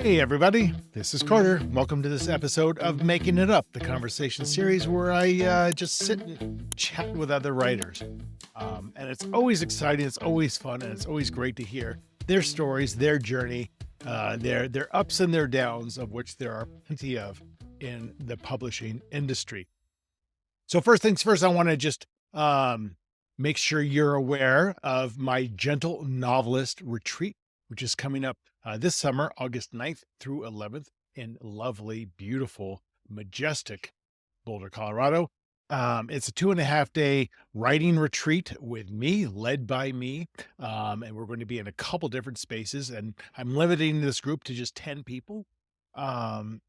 Hey, everybody. This is Carter. Welcome to this episode of Making It Up, the conversation series where I just sit and chat with other writers. And it's always exciting, it's always fun, and it's always great to hear their stories, their journey, their ups and their downs, of which there are plenty of in the publishing industry. So first things first, I want to just make sure you're aware of my Gentle Novelist Retreat, which is coming up this summer, August 9th through 11th in lovely, beautiful, majestic Boulder, Colorado. It's a 2.5-day writing retreat with me, led by me. And we're going to be in a couple different spaces, and I'm limiting this group to just 10 people. And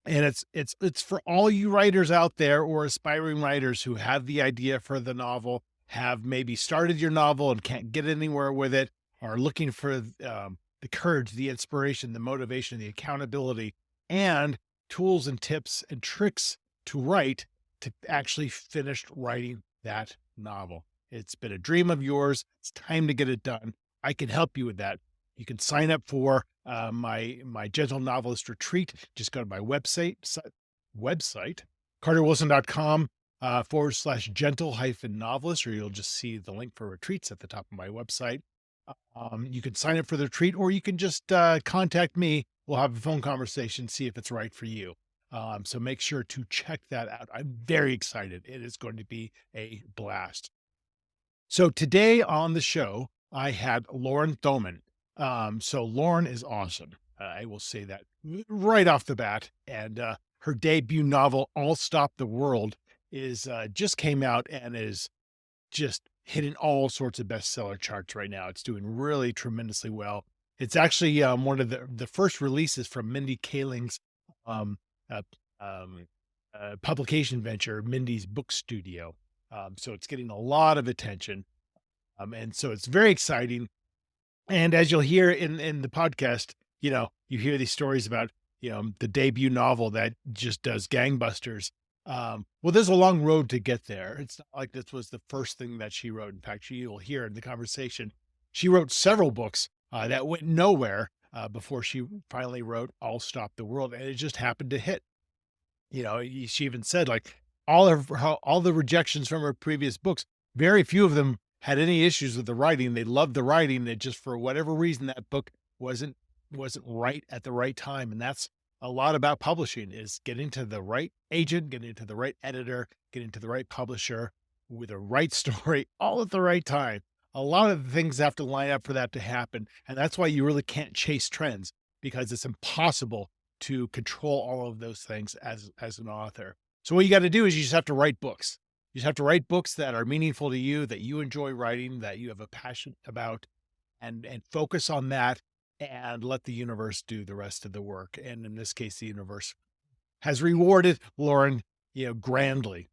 it's for all you writers out there or aspiring writers who have the idea for the novel, have maybe started your novel and can't get anywhere with it, are looking for the courage, the inspiration, the motivation, the accountability, and tools and tips and tricks to write, to actually finish writing that novel. It's been a dream of yours. It's time to get it done. I can help you with that. You can sign up for my Gentle Novelist Retreat. Just go to my website, carterwilson.com /gentle-novelist, or you'll just see the link for retreats at the top of my website. You can sign up for the retreat, or you can just contact me. We'll have a phone conversation, see if it's right for you. So make sure to check that out. I'm very excited. It is going to be a blast. So today on the show, I had Lauren Thoman. So Lauren is awesome. I will say that right off the bat. And her debut novel, I'll Stop the World, is just came out and is just hitting all sorts of bestseller charts right now. It's doing really tremendously well. It's actually one of the first releases from Mindy Kaling's publication venture, Mindy's Book Studio. So it's getting a lot of attention. And so it's very exciting. And as you'll hear in the podcast, you hear these stories about, the debut novel that just does gangbusters. Well, there's a long road to get there. It's not like this was the first thing that she wrote. In fact, you'll hear in the conversation, she wrote several books that went nowhere before she finally wrote I'll Stop the World. And it just happened to hit. She even said, like, all the rejections from her previous books, very few of them had any issues with the writing. They loved the writing. That just, for whatever reason, that book wasn't right at the right time. And that's a lot about publishing, is getting to the right agent, getting to the right editor, getting to the right publisher with the right story, all at the right time. A lot of the things have to line up for that to happen. And that's why you really can't chase trends, because it's impossible to control all of those things as an author. So what you got to do is you just have to write books. You just have to write books that are meaningful to you, that you enjoy writing, that you have a passion about, and focus on that, and let the universe do the rest of the work. And in this case, the universe has rewarded Lauren, grandly.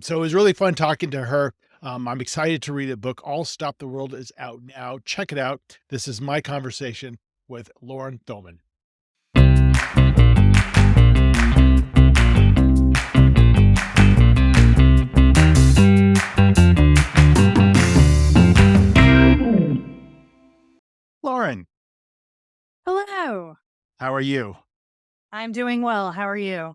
So it was really fun talking to her. I'm excited to read the book. I'll Stop the World is out now. Check it out. This is my conversation with Lauren Thoman. Lauren. Hello. How are you? I'm doing well. How are you?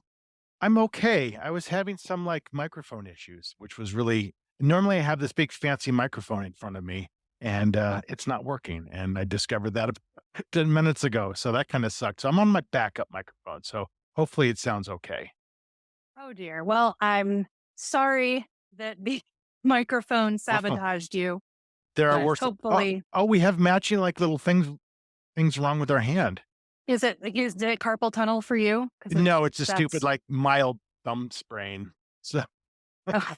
I'm okay. I was having some microphone issues, which was normally I have this big fancy microphone in front of me, and it's not working. And I discovered that about 10 minutes ago. So that kind of sucks. So I'm on my backup microphone. So hopefully it sounds okay. Oh dear. Well, I'm sorry that the microphone sabotaged you. There are worse. Hopefully. We have matching little things wrong with our hand. Is it carpal tunnel for you? No, it's a stupid mild thumb sprain. So how's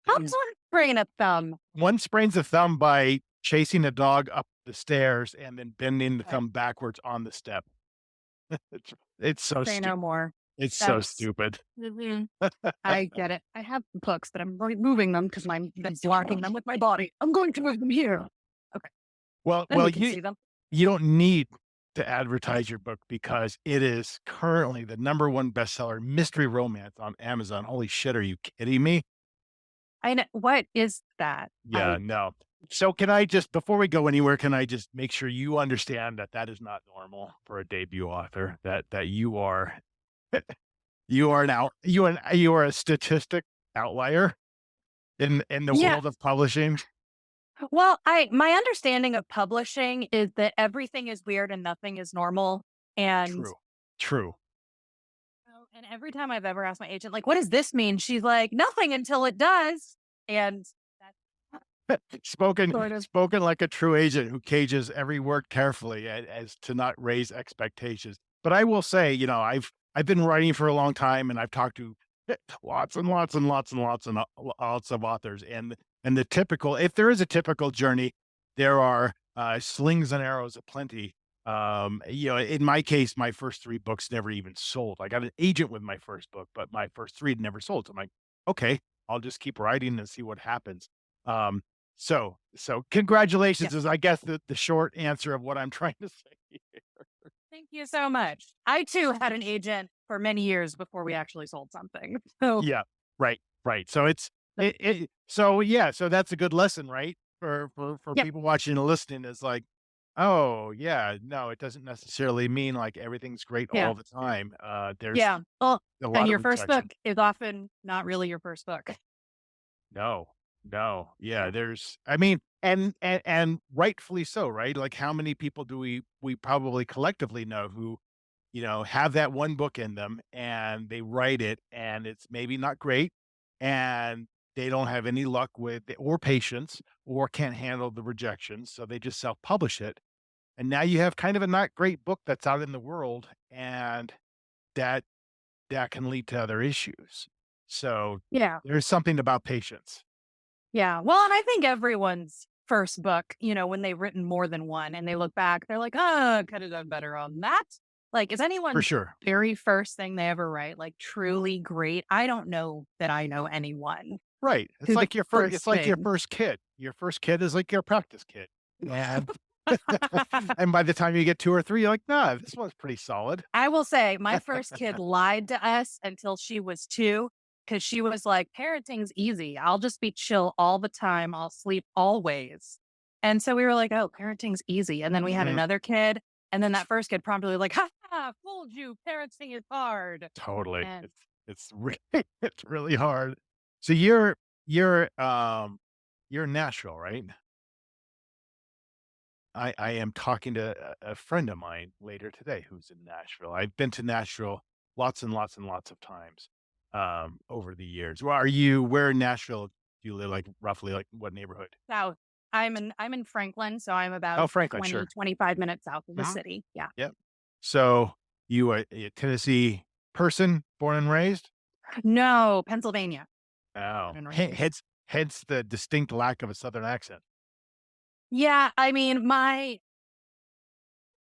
one sprain a thumb? One sprains a thumb by chasing a dog up the stairs and then bending the thumb backwards on the step. It's so Say stupid. no more. It's so stupid. I get it. I have books, but I'm moving them because I'm blocking them with my body. I'm going to move them here. Okay. Well, you don't need to advertise your book, because it is currently the #1 bestseller mystery romance on Amazon. Holy shit, are you kidding me? I know. What is that? Yeah, no. So can I just, before we go anywhere, can I just make sure you understand that that is not normal for a debut author, that you are you are now you are a statistic outlier in the Yeah. world of publishing? Well, my understanding of publishing is that everything is weird and nothing is normal. And True. True. and every time I've ever asked my agent, like, what does this mean? She's like, nothing until it does. And that's Spoken sort of, spoken like a true agent who cages every word carefully as to not raise expectations. But I will say, I've been writing for a long time, and I've talked to lots and lots and lots and lots and lots of authors, and the typical, if there is a typical journey, there are slings and arrows aplenty. In my case, my first 3 books never even sold. I got an agent with my first book, but my first 3 never sold. So I'm like, okay, I'll just keep writing and see what happens. Um, so yeah. congratulations is, I guess, the short answer of what I'm trying to say. Thank you so much. I too had an agent for many years before we actually sold something. So, Yeah, right, right. So so that's a good lesson, right? For yep. people watching and listening is like, oh yeah, no, it doesn't necessarily mean like everything's great Yeah. all the time. There's Yeah. Well, a and lot of your first book rejection. is often not really your first book. No, no, yeah, Yeah. there's, I mean, and rightfully so, right? Like, how many people do we probably collectively know who, have that one book in them, and they write it, and it's maybe not great, and they don't have any luck with it or patience or can't handle the rejection, so they just self-publish it, and now you have kind of a not great book that's out in the world, and that that can lead to other issues. So, Yeah. there's something about patience. Yeah. Well, and I think everyone's first book, when they've written more than one and they look back, they're like, oh, could have done better on that. Like, is For anyone's sure. very first thing they ever write like truly great? I don't know that I know anyone Right. It's whose like your first it's first like your thing. first kid. Your first kid is like your practice kid. And and by the time you get 2 or 3, you're like, "Nah, this one's pretty solid." I will say my first kid lied to us until she was 2 because she was like, parenting's easy. I'll just be chill all the time. I'll sleep always. And so we were like, oh, parenting's easy. And then we had Mhm. another kid. And then that first kid promptly like, ha ha, fooled you. Parenting is hard. Totally. And It's really it's really hard. So you're in Nashville, right? I am talking to a friend of mine later today who's in Nashville. I've been to Nashville lots and lots and lots of times, over the years. Where in Nashville do you live, like, roughly, like, what neighborhood? south. I'm in Franklin, so I'm about Oh, Franklin, 20, sure. 25 minutes south of the Mhm. city. Yeah. Yep. So, you are a Tennessee person, born and raised? No, Pennsylvania. Oh, Born and raised. hence the distinct lack of a Southern accent. Yeah, I mean,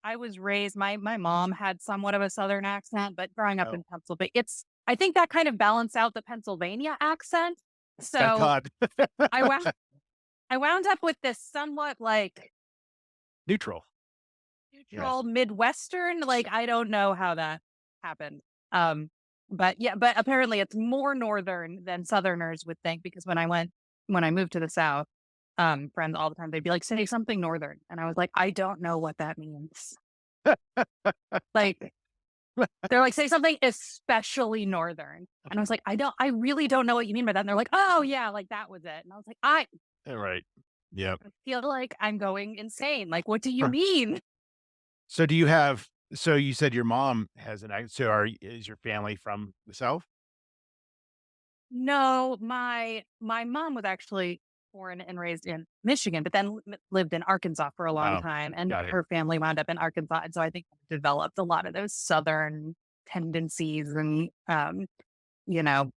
I was raised my mom had somewhat of a Southern accent, but growing up Oh, in Pennsylvania, I think that kind of balanced out the Pennsylvania accent. thank So God. I wound I wound up with this somewhat like Neutral. Yes. neutral Midwestern. Like I don't know how that happened. Um, but yeah, but apparently it's more northern than Southerners would think because when I moved to the South, friends all the time they'd be like, say something northern. And I was like, I don't know what that means. Like they're like, "Say something especially northern." And I was like, I really don't know what you mean by that." And they're like, "Oh, yeah, like that was it." And I was like, "I Right. Yep. feel like I'm going insane. Like, what do you mean?" So do you have so you said your mom has an accent. So is your family from the South? No, my mom was actually born and raised in Michigan, but then lived in Arkansas for a long Oh, time, and got it. her family wound up in Arkansas, and so I think I developed a lot of those southern tendencies and, you know,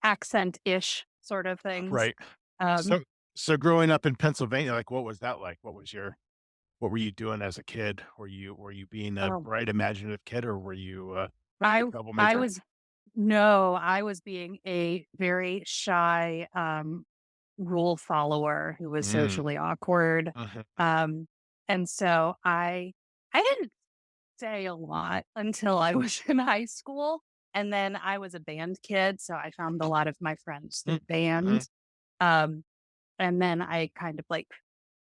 accent-ish sort of things. Right. Um So so growing up in Pennsylvania, like, what was that like? What were you doing as a kid? Were you being a um, bright, imaginative kid, or were you I a I troublemaker? was no, I was being a very shy, rule follower who was Mm. socially awkward. Mhm. Um, and so I didn't say a lot until I was in high school. And then I was a band kid, so I found a lot of my friends Mm. through band. Mhm. Um, and then I kind of like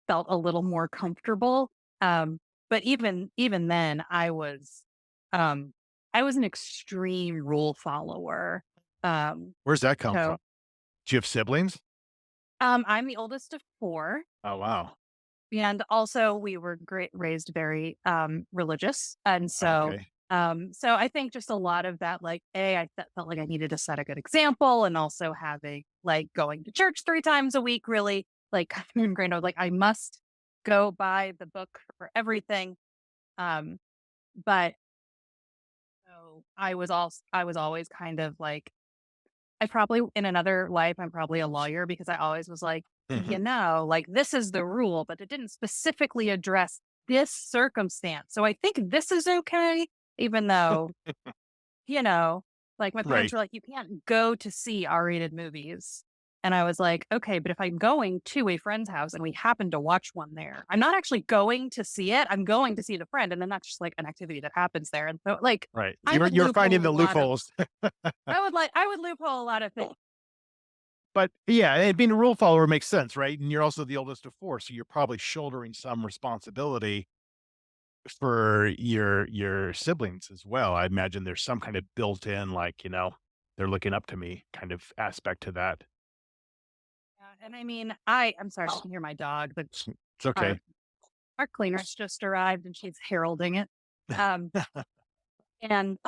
felt a little more comfortable. But even then, um, I was an extreme rule follower. Um, Where's that come from? so Do you have siblings? I'm the oldest of four, Oh, wow. and also we were raised very religious, and Okay. so I think just a lot of that, like felt like I needed to set a good example, and also having like going to church 3 times a week really like kind of ingrained. I was like, I must go by the book for everything. Um, but so I was always kind of like I probably in another life I'm probably a lawyer because I always was like, Mhm. like this is the rule, but it didn't specifically address this circumstance. So I think this is okay, even though, you know, like my parents Right. were like, you can't go to see R-rated movies. And I was like, okay, but if I'm going to a friend's house and we happen to watch one there, I'm not actually going to see it. I'm going to see the friend. And then that's just like an activity that happens there. And so like Right. I would You're finding loophole the a lot of loopholes. I would loophole a lot of things. But yeah, and being a rule follower makes sense, right? And you're also the oldest of 4, so you're probably shouldering some responsibility for your siblings as well. I imagine there's some kind of built-in, like, they're looking up to me kind of aspect to that. Yeah, and I mean, I'm sorry if you can hear my dog, but It's okay. our our cleaner's just arrived and she's heralding it. Um, and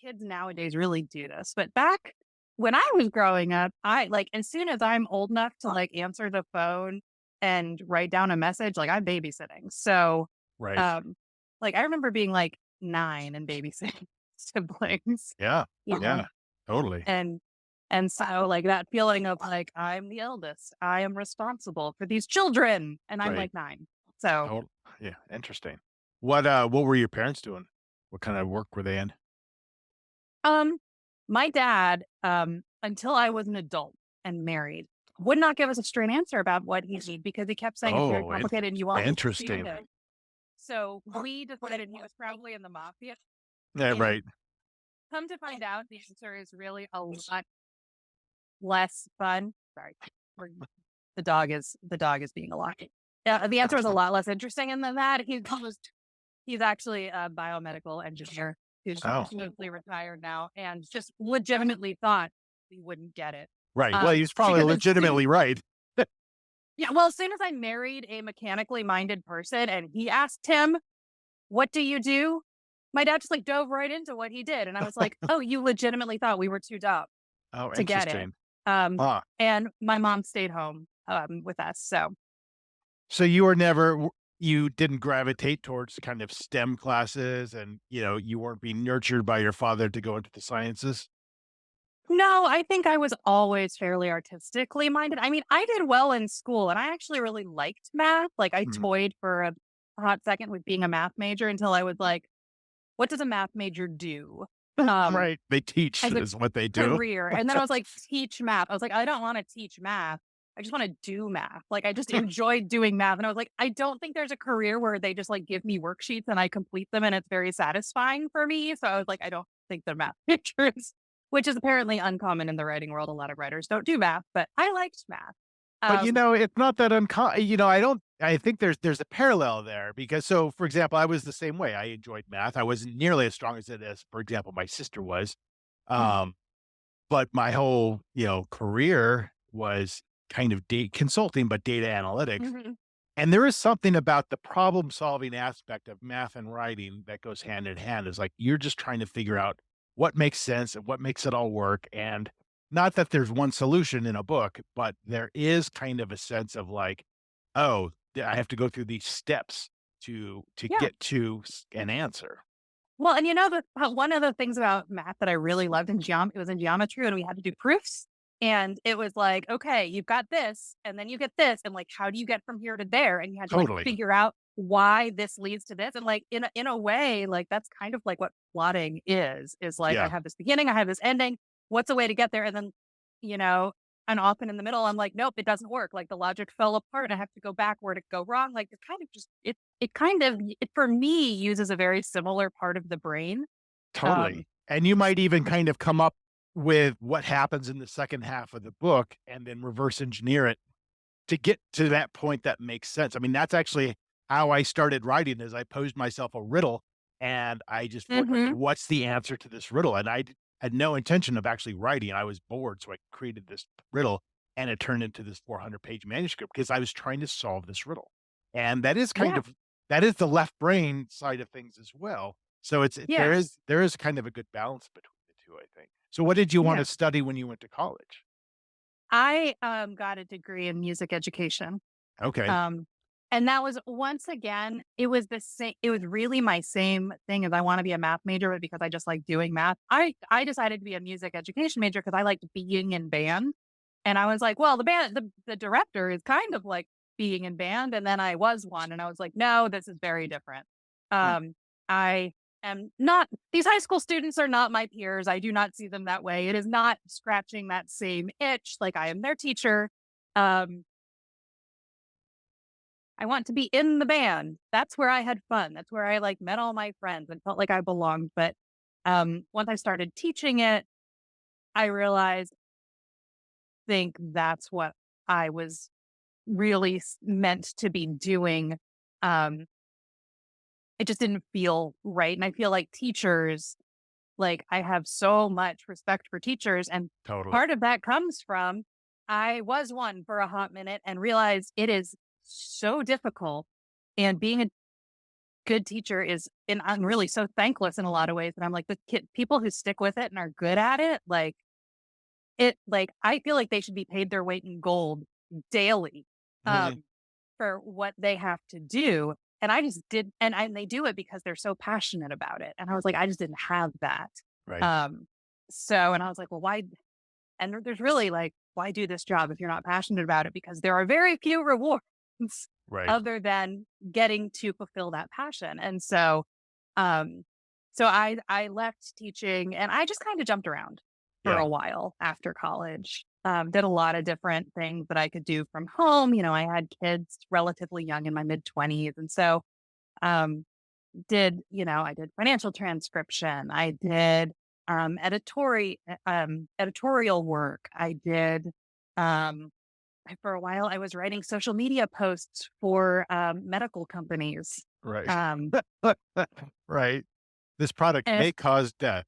kids nowadays really do this, but back when I was growing up, I like as soon as I'm old enough to like answer the phone and write down a message, like I'm babysitting. So, Right. um, like I remember being like 9 and babysitting siblings, Yeah. you know, Yeah. Totally. and so, like, that feeling of, like, I'm the eldest, I am responsible for these children, and I'm, Right. like, 9. So, Oh, yeah, interesting. What were your parents doing? What kind of work were they in? um, my dad, until I was an adult and married, would not give us a straight answer about what he needed because he kept saying it's very Oh, complicated and you want me to do interesting. it. So, we decided he was probably in the mafia, Yeah, and right. come to find out, the answer is really a lot less fun. Sorry, we're the dog is being a lot. Yeah, the answer was a lot less interesting and than that. He's actually a biomedical engineer who's Oh, mostly retired now and just legitimately thought we wouldn't get it. right. Well, he was probably Because as soon legitimately right. yeah, well, as soon as I married a mechanically minded person and he asked him, "What do you do?" My dad just like dove right into what he did. And I was like, "Oh, you legitimately thought we were too dumb Oh, to get it." interesting. Um, Huh. and my mom stayed home with us. So So you didn't gravitate towards kind of STEM classes and, you weren't being nurtured by your father to go into the sciences? no, I think I was always fairly artistically minded. I mean, I did well in school and I actually really liked math. Like I Mhm. toyed for a hot second with being a math major until I was like, what does a math major do? Um, Right. They teach as a is what they do. career. And then I was like, teach math. I was like, I don't want to teach math. I just want to do math. Like I just enjoyed doing math. And I was like, I don't think there's a career where they just like give me worksheets and I complete them and it's very satisfying for me. So I was like, I don't think they're math majors, which is apparently uncommon in the writing world. A lot of writers don't do math, but I liked math. But, Um, it's not that uncommon. I think there's a parallel there because so, for example, I was the same way. I enjoyed math. I wasn't nearly as strong as it as, for example, my sister was. mhm, Um, but my whole, career was kind of consulting, but data analytics. mhm. And there is something about the problem solving aspect of math and writing that goes hand in hand. Is like you're just trying to figure out what makes sense and what makes it all work. And not that there's one solution in a book, but there is kind of a sense of like, oh, I have to go through these steps to Yeah. get to an answer. Well, and one of the things about math that I really loved in it was in geometry when we had to do proofs. And it was like, okay, you've got this, and then you get this, and like, how do you get from here to there? And you had to like Totally. figure out why this leads to this. And like in a way, like that's kind of like what plotting is like I Yeah. have this beginning, I have this ending. What's a way to get there? And then, you know, and often in the middle, I'm like, nope, it doesn't work. Like the logic fell apart. I have to go back where it go wrong. Like it kind of just it kind of it for me uses a very similar part of the brain. Um, Totally. And you might even kind of come up with what happens in the second half of the book and then reverse engineer it to get to that point that makes sense. I mean, that's actually how I started writing is I posed myself a riddle and I just wrote like, Mhm. what's the answer to this riddle? And had no intention of actually writing. I was bored. So I created this riddle and it turned into this 400-page manuscript because I was trying to solve this riddle. And that is kind Yeah. of, that is the left brain side of things as well. So Yeah. there is kind of a good balance between the two, I think. So what did you want Yeah. to study when you went to college? I, got a degree in music education. Okay. Um, and that was once again, it was the same it was really my same thing as I wanna be a math major, but because I just like doing math, I decided to be a music education major because I liked being in band. And I was like, well, the director is kind of like being in band. And then I was one and I was like, no, this is very different. Mm, I am not, these high school students are not my peers. I do not see them that way. It is not scratching that same itch. Like I am their teacher. Um, I want to be in the band. That's where I had fun. That's where I like met all my friends and felt like I belonged. But once I started teaching it, I realized, think that's what I was really meant to be doing. Um, it just didn't feel right. And I feel like teachers, like I have so much respect for teachers. And totally. part of that comes from I was one for a hot minute and realized it is so difficult. And being a good teacher is, and I'm really so thankless in a lot of ways. And I'm like, the people who stick with it and are good at it, like I feel like they should be paid their weight in gold daily. Mhm. Um, for what they have to do. And I just did, and they do it because they're so passionate about it. And I was like, I just didn't have that. Right, Um, so, and I was like, well, why? And there's really like, why do this job if you're not passionate about it? Because there are very few rewards right. other than getting to fulfill that passion. And so, um, so I left teaching and I just kind of jumped around for Yeah, a while after college. Did a lot of different things that I could do from home. You know, I had kids relatively young in my mid 20s. And so, um, I did financial transcription. I did, editorial work. I did, um, for a while, I was writing social media posts for, medical companies. right. Um, Right. This product and may cause death.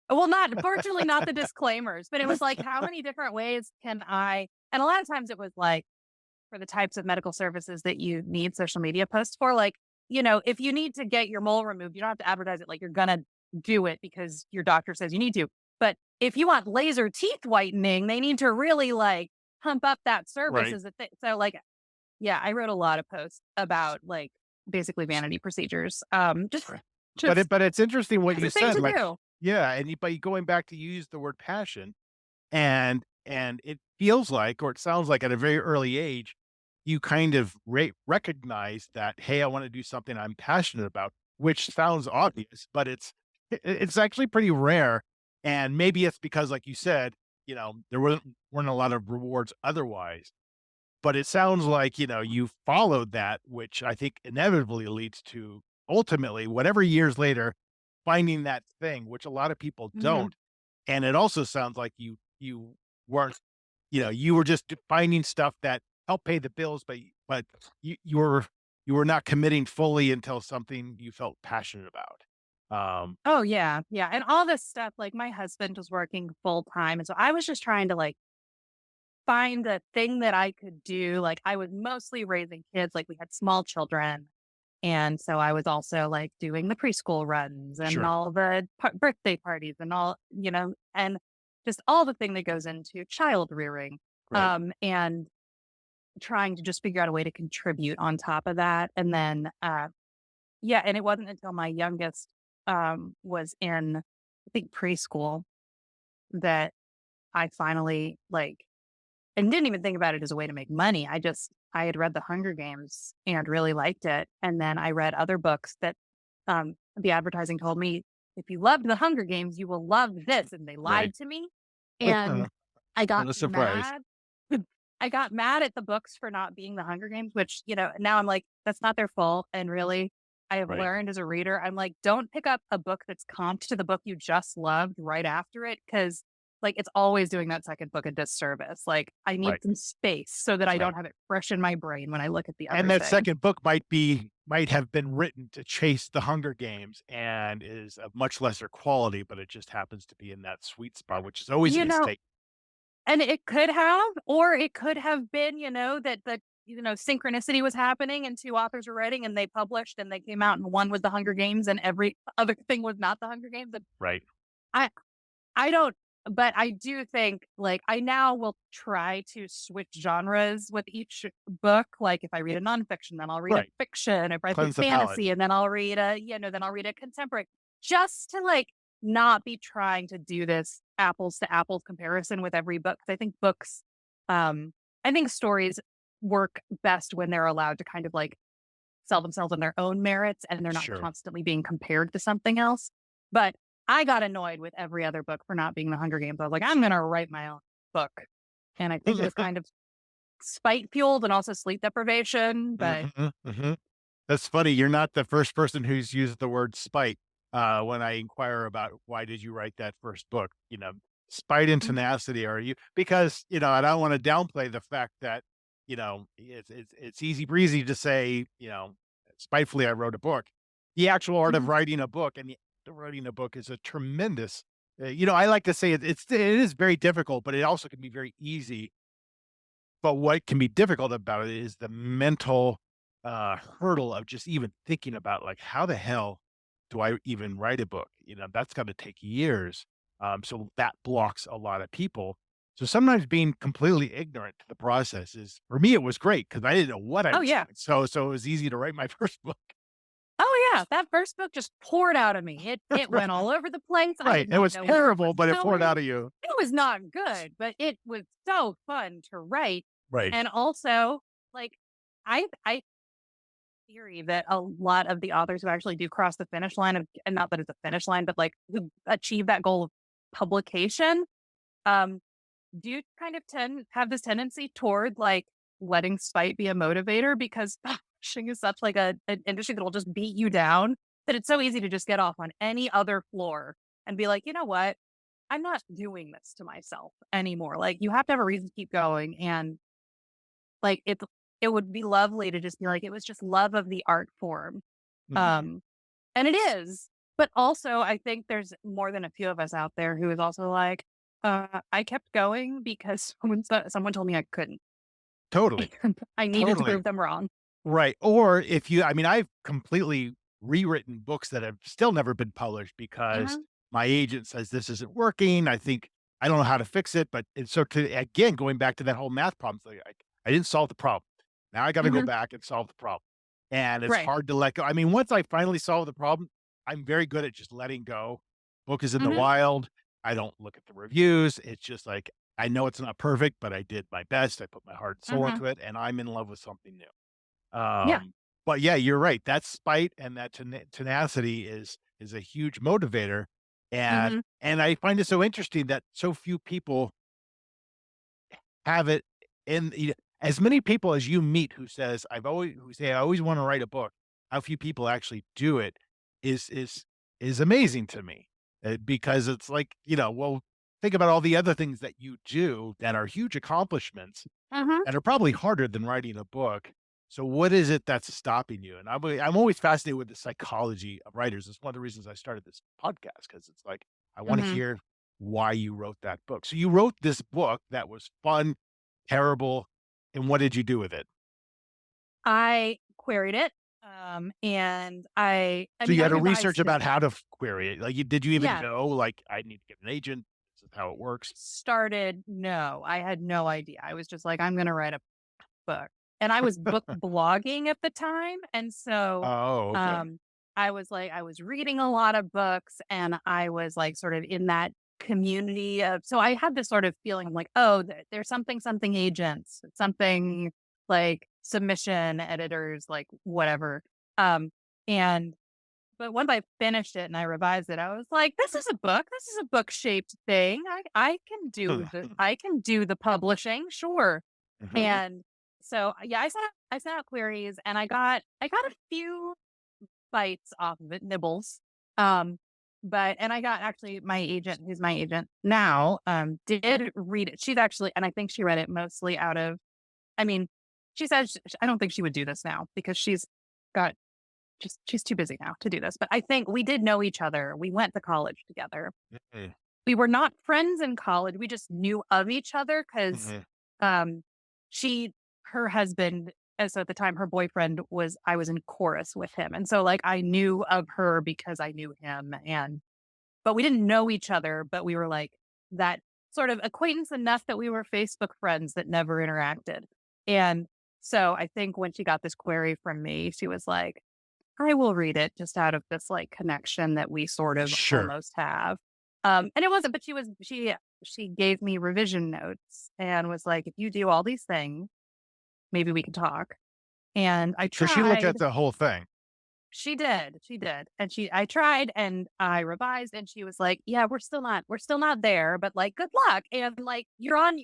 well, not fortunately, not the disclaimers, but it was like, how many different ways can I and a lot of times it was like, for the types of medical services that you need social media posts for, like, if you need to get your mole removed, you don't have to advertise it like you're gonna do it because your doctor says you need to. But if you want laser teeth whitening, they need to really, like, pump up that service Right, as a thing. So, like, yeah, I wrote a lot of posts about, like, basically vanity procedures. Just right. just But it's interesting what as you a thing said, to like do. yeah, and you by going back to use the word passion, and it feels like, or it sounds like at a very early age, you kind of recognize that, "Hey, I wanna do something I'm passionate about," which sounds obvious, but it's actually pretty rare, and maybe it's because, like you said, there weren't a lot of rewards otherwise. But it sounds like, you followed that, which I think inevitably leads to ultimately, whatever years later, finding that thing, which a lot of people Mhm. don't. And it also sounds like you weren't, you were just finding stuff that helped pay the bills, but you were not committing fully until something you felt passionate about. Oh, yeah, yeah, and all this stuff, like, my husband was working full time, and so I was just trying to, like, find a thing that I could do. Like, I was mostly raising kids, like, we had small children, and so I was also, like, doing the preschool runs and Sure. all the birthday parties and and just all the thing that goes into child rearing, Right. and trying to just figure out a way to contribute on top of that, and then, yeah, and it wasn't until my youngest, was in, I think, preschool that I finally, like, and didn't even think about it as a way to make money. I had read The Hunger Games and really liked it, and then I read other books that, the advertising told me, "If you loved The Hunger Games, you will love this," and they Right. lied to me, and I got What a surprise. mad. I got mad at the books for not being The Hunger Games, which, now I'm like, that's not their fault, and really I have Right. learned as a reader, I'm like, don't pick up a book that's comped to the book you just loved right after it, because like it's always doing that second book a disservice. Like I need Right. some space so that I Right. don't have it fresh in my brain when I look at the And other that thing. second book might have been written to chase the Hunger Games and is of much lesser quality, but it just happens to be in that sweet spot, which is always a You know, mistake. and it could have, or it could have been, that the synchronicity was happening and two authors were writing and they published and they came out and one was the Hunger Games and every other thing was not the Hunger Games. And Right. I I don't, but I do think, like, I now will try to switch genres with each book. Like, if I read Yeah. a nonfiction, then I'll read a Right. fiction. If I read Cleanse the palate. fantasy, and then I'll read then I'll read a contemporary, just to like not be trying to do this apples to apples comparison with every book. 'Cause um, I think stories work best when they're allowed to kind of like sell themselves on their own merits and they're not Sure. constantly being compared to something else. But I got annoyed with every other book for not being the Hunger Games. I was like, I'm going to write my own book. And I think it was kind of spite fueled and also sleep deprivation. But Mhm, mhm. That's funny. You're not the first person who's used the word spite, when I inquire about why did you write that first book, spite and Mhm, tenacity are you because, I don't wanna downplay the fact that, it's easy breezy to say, spitefully, I wrote a book. The actual art of mhm, writing a book and the act of writing a book is a tremendous, I like to say it is very difficult, but it also can be very easy. But what can be difficult about it is the mental, hurdle of just even thinking about, like, how the hell do I even write a book? That's gonna take years. So that blocks a lot of people. So sometimes being completely ignorant to the process is for me, it was great because I didn't know what I oh, was yeah. doing. So it was easy to write my first book. Oh, yeah. That first book just poured out of me. It went Right, all over the place. I right. did It not was know where it was terrible, but it poured going. out of you. It was not good, but it was so fun to write. Right. And also, like, I theory that a lot of the authors who actually do cross the finish line of, and not that it's a finish line, but like who achieve that goal of publication, um, do kind of have this tendency toward like letting spite be a motivator, because publishing is such like an industry that will just beat you down, that it's so easy to just get off on any other floor and be like, you know what? I'm not doing this to myself anymore. Like you have to have a reason to keep going. And like it would be lovely to just be like, it was just love of the art form. Mhm. Um, and it is, but also I think there's more than a few of us out there who is also like, I kept going because someone told me I couldn't, Totally, and I needed to totally. prove them wrong. Right, or if you I mean, I've completely rewritten books that have still never been published because Mhm, my agent says, "This isn't working, I don't know how to fix it," but and so to again, going back to that whole math problem, it's like, I didn't solve the problem. Now I gotta go mhm, back and solve the problem, and it's right, hard to let go. I mean, once I finally solve the problem, I'm very good at just letting go. Book is in the mhm, wild, I don't look at the reviews, it's just like, I know it's not perfect, but I did my best, I put my heart and soul mhm, into it, and I'm in love with something new. yeah, But yeah, you're right. That spite and that tenacity is a huge motivator, and mhm, I find it so interesting that so few people have it in as many people as you meet who say, "I always wanna write a book," how few people actually do it is is amazing to me, because it's like, well, think about all the other things that you do that are huge accomplishments mhm. and are probably harder than writing a book. So what is it that's stopping you? And I'm always fascinated with the psychology of writers. It's one of the reasons I started this podcast because it's like I want to Mhm. hear why you wrote that book. So you wrote this book that was fun, terrible, and what did you do with it? I queried it, and I So mean, you I had to revised research it. about how to query it. Like, did you even Yeah, know? Like, I need to get an agent. This is how it works. no, I had no idea. I was just like, I'm gonna write a book. And I was book blogging at the time, and so, Oh, okay. um, I was reading a lot of books, and I was, like, sort of in that community of, so I had this sort of feeling, I'm like, "Oh, there's something agents, something like submission editors, like, whatever." Um, and but once I finished it and I revised it, I was like, "This is a book. This is a book-shaped thing. I can do the publishing, sure." And so, yeah, I sent out queries and I got a few, bites off of it, nibbles. Um, and I got actually my agent, who's my agent now, did read it. She's actually, and I think she read it mostly out of, I mean, she said, I don't think she would do this now because got she's too busy now to do this. But I think we did know each other. We went to college together. Mhm. We were not friends in college. We just knew of each other because Mhm. um, her husband, and so at the time, her boyfriend I was in chorus with him. And so like I knew of her because I knew him. But we didn't know each other, but we were like that sort of acquaintance enough that we were Facebook friends that never interacted. And so I think when she got this query from me, she was like, I will read it just out of this like connection that we sort of Sure. almost have. And it wasn't, but she gave me revision notes and was like, if you do all these things, maybe we can talk. And I So she looked tried. at the whole thing. She did. And I tried and I revised and she was like, yeah, we're still not there, but like, good luck. And like, you're on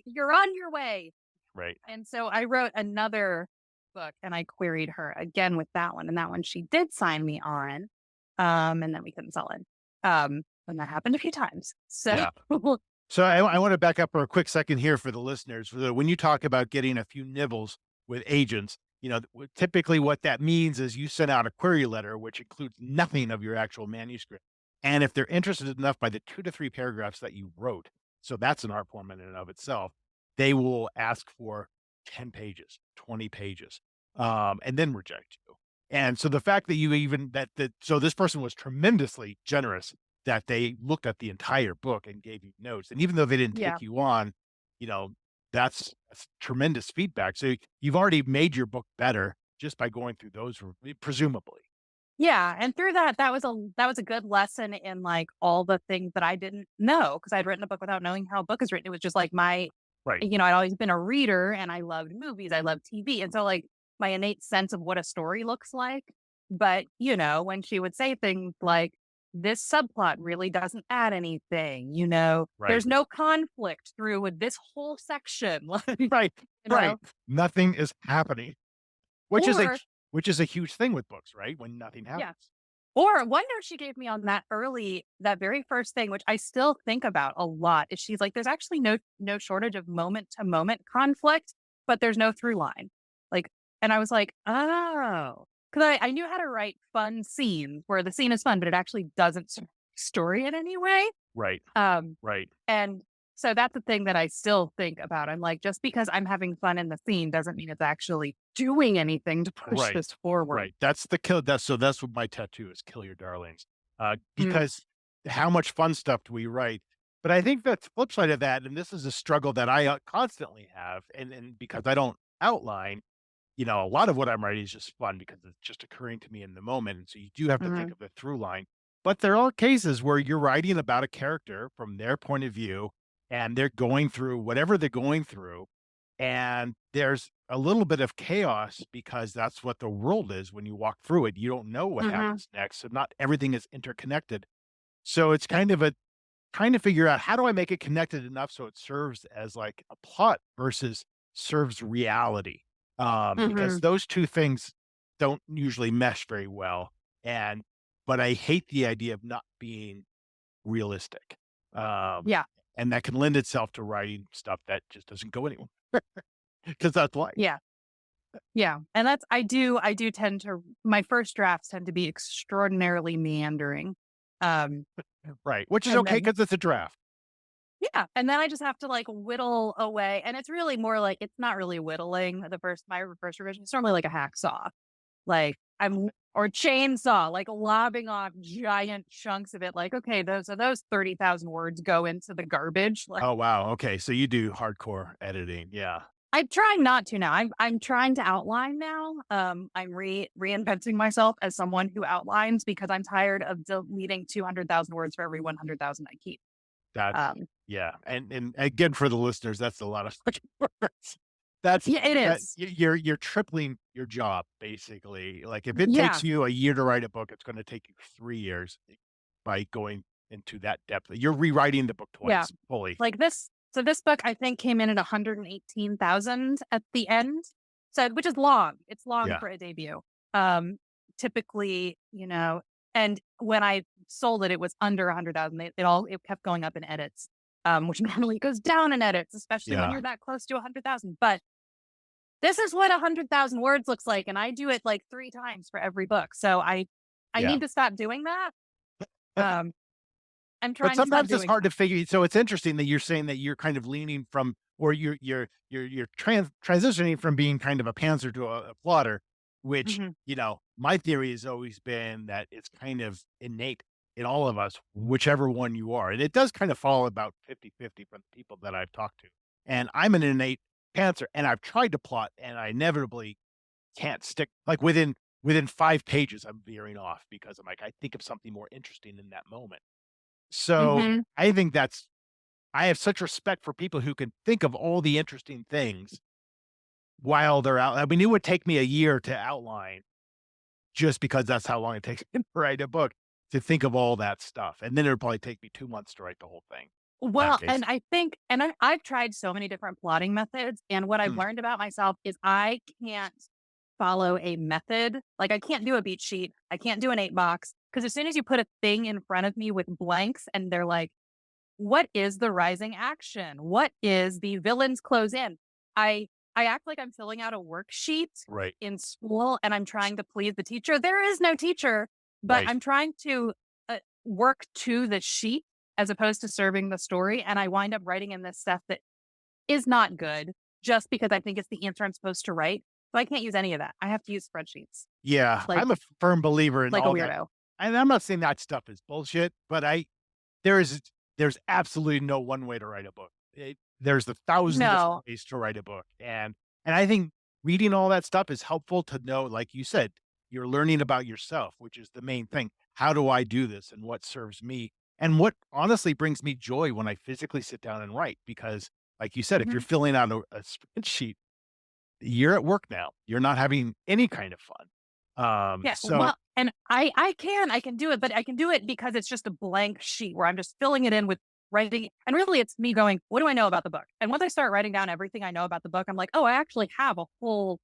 your way. Right. And so I wrote another book and I queried her again with that one. And that one she did sign me on. And then we couldn't sell it. And that happened a few times. So Yeah. So I want to back up for a quick second here for the listeners. When you talk about getting a few nibbles with agents, typically what that means is you send out a query letter, which includes nothing of your actual manuscript. And if they're interested enough by the 2 to 3 paragraphs that you wrote, so that's an art form in and of itself, they will ask for 10 pages, 20 pages, and then reject you. And so the fact that you even so this person was tremendously generous that they looked at the entire book and gave you notes. And even though they didn't yeah. take you on, you know, that's tremendous feedback. So you've already made your book better just by going through those, presumably. Yeah, and through that was a good lesson in, like, all the things that I didn't know because 'cause I'd written a book without knowing how a book is written. It was just like Right. I'd always been a reader and I loved movies, I loved TV, and so, like, my innate sense of what a story looks like. But, when she would say things like, "This subplot really doesn't add anything," Right. "There's no conflict through with this whole section," like, Right. you Right. know? Nothing is happening, which is a Or which is a huge thing with books, right? When nothing yeah. happens. Or one note she gave me on that very first thing, which I still think about a lot, is she's like, there's actually no shortage of moment to moment conflict, but there's no through line. Like, and I was like, oh, because I knew how to write fun scenes where the scene is fun, but it actually doesn't serve the story in any way. Right. Um, Right. and so that's the thing that I still think about. I'm like, just because I'm having fun in the scene doesn't mean it's actually doing anything to push Right. this forward. Right. That's the kill. That's what my tattoo is. Kill your darlings. Mm, Because how much fun stuff do we write? But I think that's the flip side of that, and this is a struggle that I constantly have, and because I don't outline, a lot of what I'm writing is just fun because it's just occurring to me in the moment, and so you do have to think mhm, of the through line. But there are cases where you're writing about a character from their point of view, and they're going through whatever they're going through, and there's a little bit of chaos because that's what the world is when you walk through it. You don't know what mhm. happens next, so not everything is interconnected. So it's kind of a trying to figure out how do I make it connected enough so it serves as like a plot versus serves reality, because Mhm. those 2 things don't usually mesh very well, and but I hate the idea of not being realistic, um, Yeah. and that can lend itself to writing stuff that just doesn't go anywhere because that's life. Yeah. Yeah. And I do tend to my first drafts tend to be extraordinarily meandering. Um, Right, which is and okay then because it's a draft. yeah, and then I just have to like whittle away. And it's really more like it's not really whittling my first revision. It's normally like a hacksaw. Like or chainsaw, like lobbing off giant chunks of it. Like, okay, those 30,000 words go into the garbage. Like Oh, wow, okay, so you do hardcore editing, yeah. I'm trying not to now. I'm trying to outline now. I'm reinventing myself as someone who outlines because I'm tired of deleting 200,000 words for every 100,000 I keep. That's Um, yeah, and again, for the listeners, that's a lot of fucking words. That's yeah, it is. you're tripling your job, basically. Like, if it Yeah, takes you a year to write a book, it's gonna take you 3 years by going into that depth. You're rewriting the book yeah. twice, fully. Like this. So this book I think came in at 118,000 at the end. So which is long. It's long Yeah, for a debut. Um, typically, and when I sold it, it was under 100,000. It kept going up in edits, which normally goes down in edits, especially when Yeah. you're that close to 100,000. But this is what 100,000 words looks like, and I do it like 3 times for every book. So I Yeah. need to stop doing that. Um, I'm But trying to stop sometimes it's doing hard that. to figure. So it's interesting that you're saying that you're kind of leaning from, or you're transitioning from being kind of a pantser to a plotter, which, Mhm. my theory has always been that it's kind of innate in all of us, whichever one you are. And it does kind of fall about 50-50 from the people that I've talked to. And I'm an innate pantser, and I've tried to plot, and I inevitably can't stick. Like within 5 pages, I'm veering off because I'm like, I think of something more interesting in that moment. So, Mhm. I think I have such respect for people who can think of all the interesting things while they're out. I mean, it would take me a year to outline just because that's how long it takes me to write a book, to think of all that stuff, and then it would probably take me 2 months to write the whole thing in that Well, case. and I think and I've tried so many different plotting methods, and what I've Mm, learned about myself is I can't follow a method. Like, I can't do a beat sheet. I can't do an 8 box because as soon as you put a thing in front of me with blanks and they're like, "What is the rising action? What is the villain's close in?" I I act like I'm filling out a worksheet right, in school and I'm trying to please the teacher. There is no teacher, but right. I'm trying to work to the sheet as opposed to serving the story. And I wind up writing in this stuff that is not good just because I think it's the answer I'm supposed to write. So I can't use any of that. I have to use spreadsheets Yeah, like I'm a firm believer in like a all that, weirdo. and I'm not saying that stuff is bullshit, but there is there's absolutely no one way to write a book. There's a thousand different No. ways to write a book, and I think reading all that stuff is helpful to know, like you said, you're learning about yourself, which is the main thing. How do I do this, and what serves me, and what honestly brings me joy when I physically sit down and write? Because, like you said, if you're Mhm. filling out a spreadsheet, you're at work now. You're not having any kind of fun. Yeah, So well, and I can do it, but I can do it because it's just a blank sheet where I'm just filling it in with writing, and really it's me going, "What do I know about the book?" And once I start writing down everything I know about the book, I'm like, "Oh, I actually have a full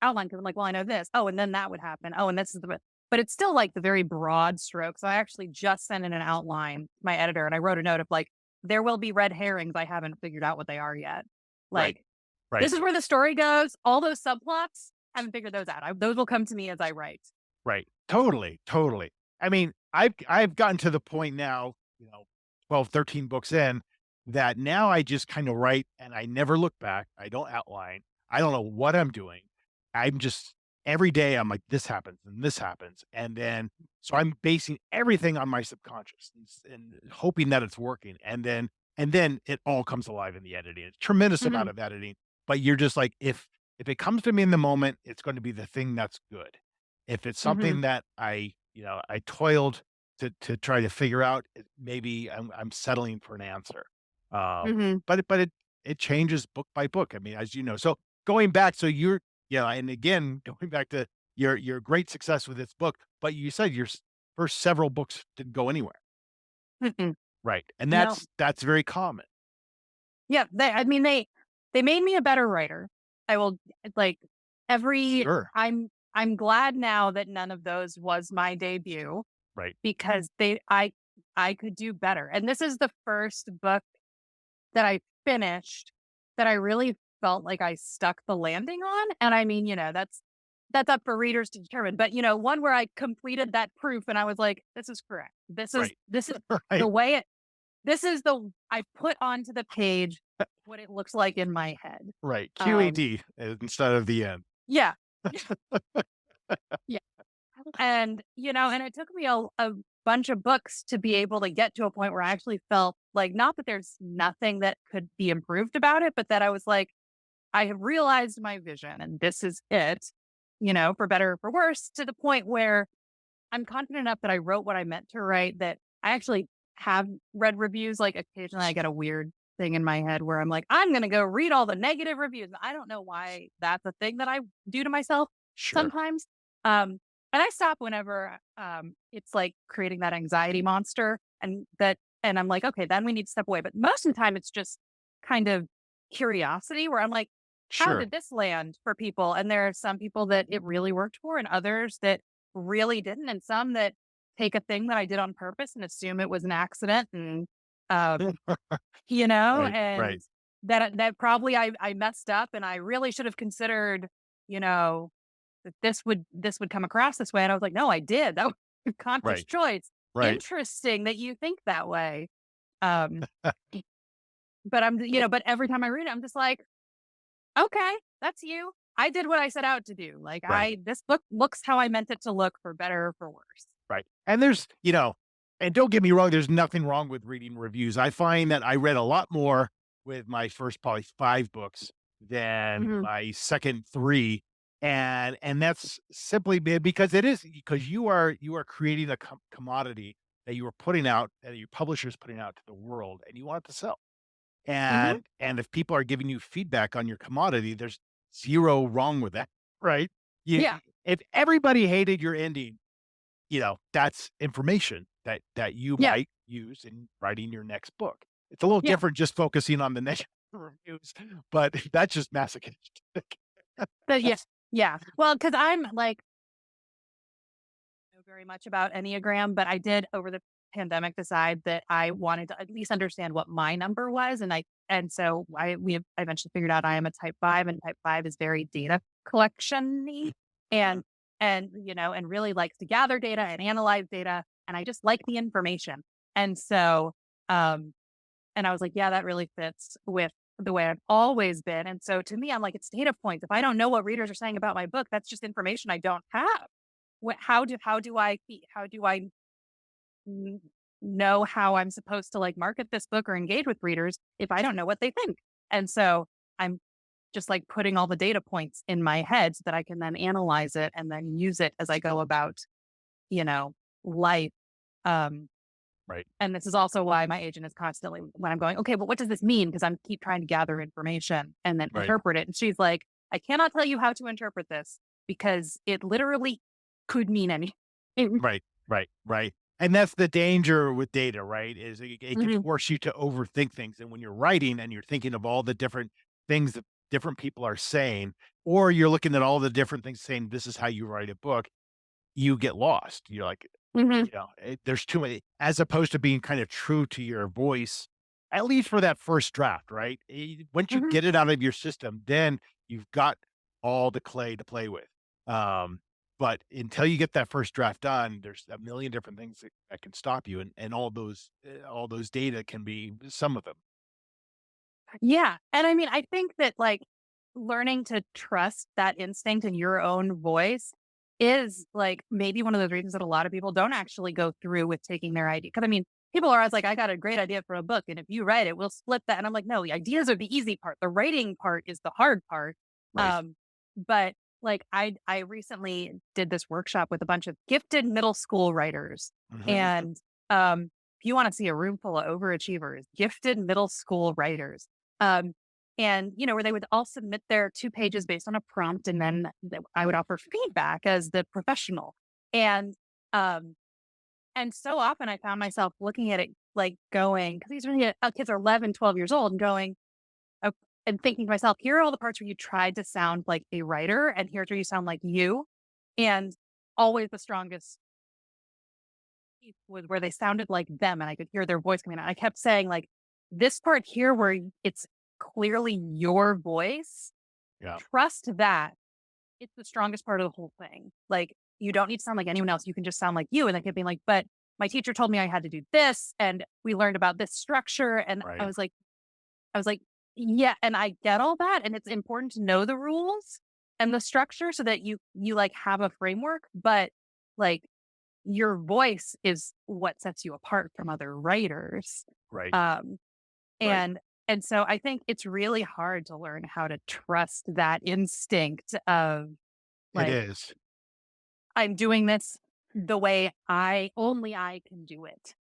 outline," because 'cause I'm like, "Well, I know this. Oh, and then that would happen. Oh, and this is the bit." But it's still like the very broad strokes. I actually just sent in an outline to my editor and I wrote a note of like, "There will be red herrings. I haven't figured out what they are yet." right, Like, right. this is where the story goes. All those subplots, haven't figured those out. Those will come to me as I write. Right. Totally, totally. I mean, I've gotten to the point now, 12, 13 books in, that now I just kind of write and I never look back. I don't outline. I don't know what I'm doing. I'm just every day I'm like, this happens and this happens. And then so I'm basing everything on my subconscious and hoping that it's working. And then it all comes alive in the editing. It's tremendous amount Mhm, of editing. But you're just like, if it comes to me in the moment, it's going to be the thing that's good. If it's mhm, something that I toiled to try to figure out, maybe I'm settling for an answer. mhm. But it changes book by book. I mean, as you know. So going back, so you're yeah, and again, going back to your great success with this book, but you said your first several books didn't go anywhere. Mm-mm. Right. And No. that's very common. Yeah, I mean, they made me a better writer. I will like every Sure. I'm glad now that none of those was my debut Right. because I could do better. And this is the first book that I finished that I really felt like I stuck the landing on. And I mean, that's up for readers to determine. But one where I completed that proof and I was like, this is correct. Right. This is the Right. way it this is the I put onto the page what it looks like in my head. Right. Um, QED instead of the end. yeah. Yeah. And it took me a bunch of books to be able to get to a point where I actually felt like not that there's nothing that could be improved about it, but that I was like, I have realized my vision and this is it, for better or for worse, to the point where I'm confident enough that I wrote what I meant to write, that I actually have read reviews. Like occasionally I get a weird thing in my head where I'm like, I'm going to go read all the negative reviews. And I don't know why that's a thing that I do to myself Sure. sometimes. And I stop whenever it's like creating that anxiety monster and I'm like, okay, then we need to step away. But most of the time it's just kind of curiosity where I'm like, how Sure. did this land for people? And there are some people that it really worked for and others that really didn't, and some that take a thing that I did on purpose and assume it was an accident, and um, Right, and right, that probably I messed up, and I really should have considered, you know, that this would come across this way. And I was like, no, I did. That was a conscious right, choice. right, Interesting that you think that way. Um, but but every time I read it, I'm just like, okay, that's you. I did what I set out to do. Like right. this book looks how I meant it to look, for better or for worse. Right. And there's, and don't get me wrong, there's nothing wrong with reading reviews. I find that I read a lot more with my first probably 5 books than Hmm. my second 3. And that's simply because it is because you are creating a commodity that you are putting out, that your publisher's putting out to the world, and you want it to sell. Hmm. And if people are giving you feedback on your commodity, there's 0 wrong with that, right? Yeah. If everybody hated your ending, that's information that you Yeah. might use in writing your next book. It's a little Yeah. different just focusing on the negative reviews, but that's just masochistic. But yeah. Yeah. Well, because I'm like, know very much about Enneagram, but I did over the pandemic decide that I wanted to at least understand what my number was. And so I eventually figured out I am a type 5, and type 5 is very data collection-y, Mhm. and and really likes to gather data and analyze data. And I just like the information. And so um and I was like, yeah, that really fits with the way I've always been. And so to me, I'm like, it's data points. If I don't know what readers are saying about my book, that's just information I don't have. How do I n- know how I'm supposed to like market this book or engage with readers if I don't know what they think? And so I'm just like putting all the data points in my head so that I can then analyze it and then use it as I go about, you know, life. Um, Right. and this is also why my agent is constantly, when I'm going, okay, but what does this mean? Because I'm keep trying to gather information and then Right. interpret it. And she's like, I cannot tell you how to interpret this because it literally could mean anything. Right. Right. Right. And that's the danger with data, right? Is it can Mhm, force you to overthink things. And when you're writing and you're thinking of all the different things that different people are saying, or you're looking at all the different things saying, this is how you write a book, you get lost. You're like, mhm, there's too many, as opposed to being kind of true to your voice, at least for that first draft, right? Once you mhm. get it out of your system, then you've got all the clay to play with. Um, but until you get that first draft done, there's a million different things that can stop you, and all those data can be some of them. Yeah. And I mean, I think that like learning to trust that instinct in your own voice is like maybe one of those reasons that a lot of people don't actually go through with taking their idea. Cause I mean, people are always like, I got a great idea for a book. And if you write it, we'll split that. And I'm like, no, the ideas are the easy part. The writing part is the hard part. Right. Um, but like I recently did this workshop with a bunch of gifted middle school writers. Hmm. And if you want to see a room full of overachievers, gifted middle school writers, um, and where they would all submit their 2 pages based on a prompt, and then I would offer feedback as the professional. And um, and so often I found myself looking at it like going, because these really kids are 11, 12 years old, and going, "Oh," and thinking to myself, here are all the parts where you tried to sound like a writer, and here's where you sound like you. And always the strongest piece was where they sounded like them, and I could hear their voice coming out. I kept saying, like, this part here where it's clearly your voice, Yeah. trust that. It's the strongest part of the whole thing. Like, you don't need to sound like anyone else. You can just sound like you. And they kept being like, but my teacher told me I had to do this, and we learned about this structure. And Right. I was like, yeah, and I get all that. And it's important to know the rules and the structure so that you like have a framework, but like your voice is what sets you apart from other writers. Right. Um, Right. and and so I think it's really hard to learn how to trust that instinct of It like, is. I'm doing this the way I can do it.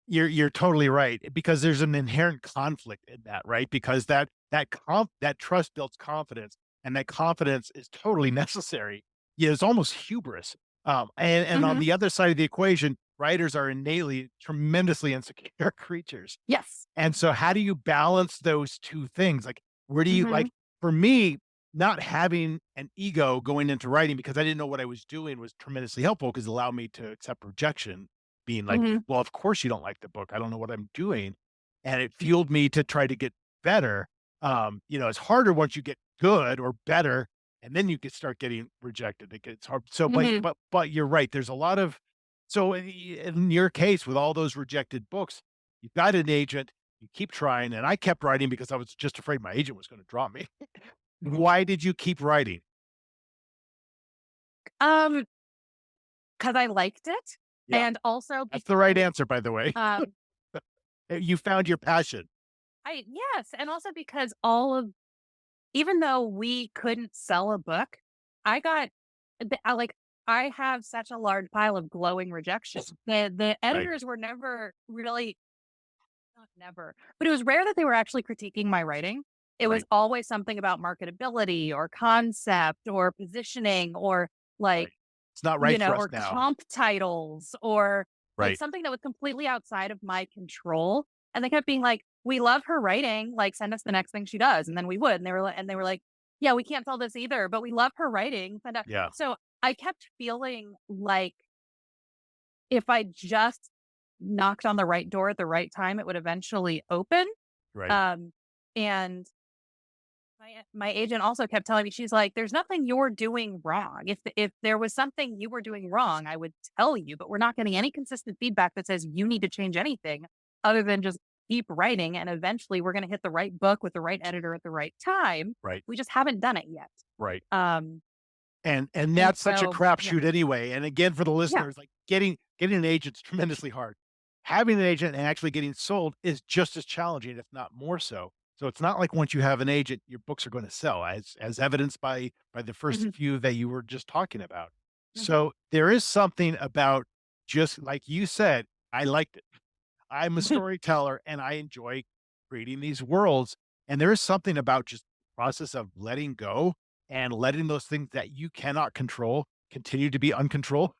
You're totally right, because there's an inherent conflict in that, right? Because that trust builds confidence, and that confidence is totally necessary. Yeah, it's almost hubris. And on Mhm. the other side of the equation, writers are innately tremendously insecure creatures. Yes. And so how do you balance those 2 things? Like, where do you Mhm. like, for me, not having an ego going into writing because I didn't know what I was doing was tremendously helpful because it allowed me to accept rejection, being like, Mhm. well, of course you don't like the book. I don't know what I'm doing. And it fueled me to try to get better. It's harder once you get good or better, and then you could start getting rejected. It gets hard. So, but Mhm. but but you're right. There's a lot of so in your case with all those rejected books, you've got an agent, you keep trying, and I kept writing because I was just afraid my agent was going to drop me. Why did you keep writing? Um, 'Cause I liked it, Yeah, and also that's the right because, answer, by the way. um, You found your passion. yes, and also because all of even though we couldn't sell a book, I got like, I have such a large pile of glowing rejection. The Right, editors were never really not never, but it was rare that they were actually critiquing my writing. It was right, always something about marketability or concept or positioning or, like, right. It's not right for us or now. comp titles or like Right, something that was completely outside of my control. And they kept being like, "We love her writing. Like, send us the next thing she does." And then we would. And they were like, "Yeah, we can't sell this either, but we love her writing." yeah, So I kept feeling like if I just knocked on the right door at the right time, it would eventually open. right, Um, and my agent also kept telling me, she's like, "There's nothing you're doing wrong. If there was something you were doing wrong, I would tell you, but we're not getting any consistent feedback that says you need to change anything other than just keep writing, and eventually we're gonna hit the right book with the right editor at the right time. right, We just haven't done it yet." right. Um, And and that's such a so yeah. crapshoot anyway, and again, for the Yeah. listeners, like, getting an agent's tremendously hard. Having an agent and actually getting sold is just as challenging, if not more so. So it's not like once you have an agent, your books are gonna sell, as evidenced by the first Mhm, few that you were just talking about. mhm, So there is something about just like you said, I liked it. I'm a storyteller and I enjoy creating these worlds. And there is something about just the process of letting go and letting those things that you cannot control continue to be uncontrolled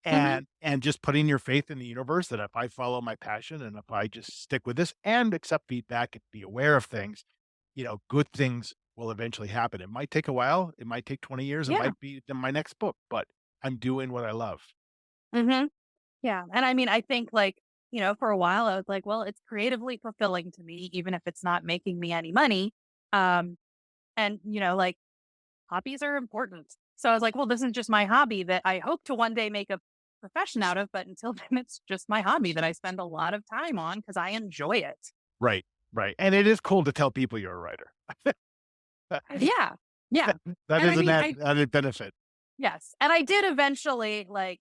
mhm. and just putting your faith in the universe that if I follow my passion and if I just stick with this and accept feedback and be aware of things, good things will eventually happen. It might take a while. It might take 20 years. It Yeah. might be my next book, but I'm doing what I love. Mhm. Yeah, and I mean, I think, like, for a while, I was like, "Well, it's creatively fulfilling to me, even if it's not making me any money." Um, and, like, hobbies are important. So I was like, "Well, this is just my hobby that I hope to one day make a profession out of, but until then, it's just my hobby that I spend a lot of time on because I enjoy it." Right, right. And it is cool to tell people you're a writer. Yeah. Yeah. That And is I an mean, added benefit. yes. And I did eventually, like,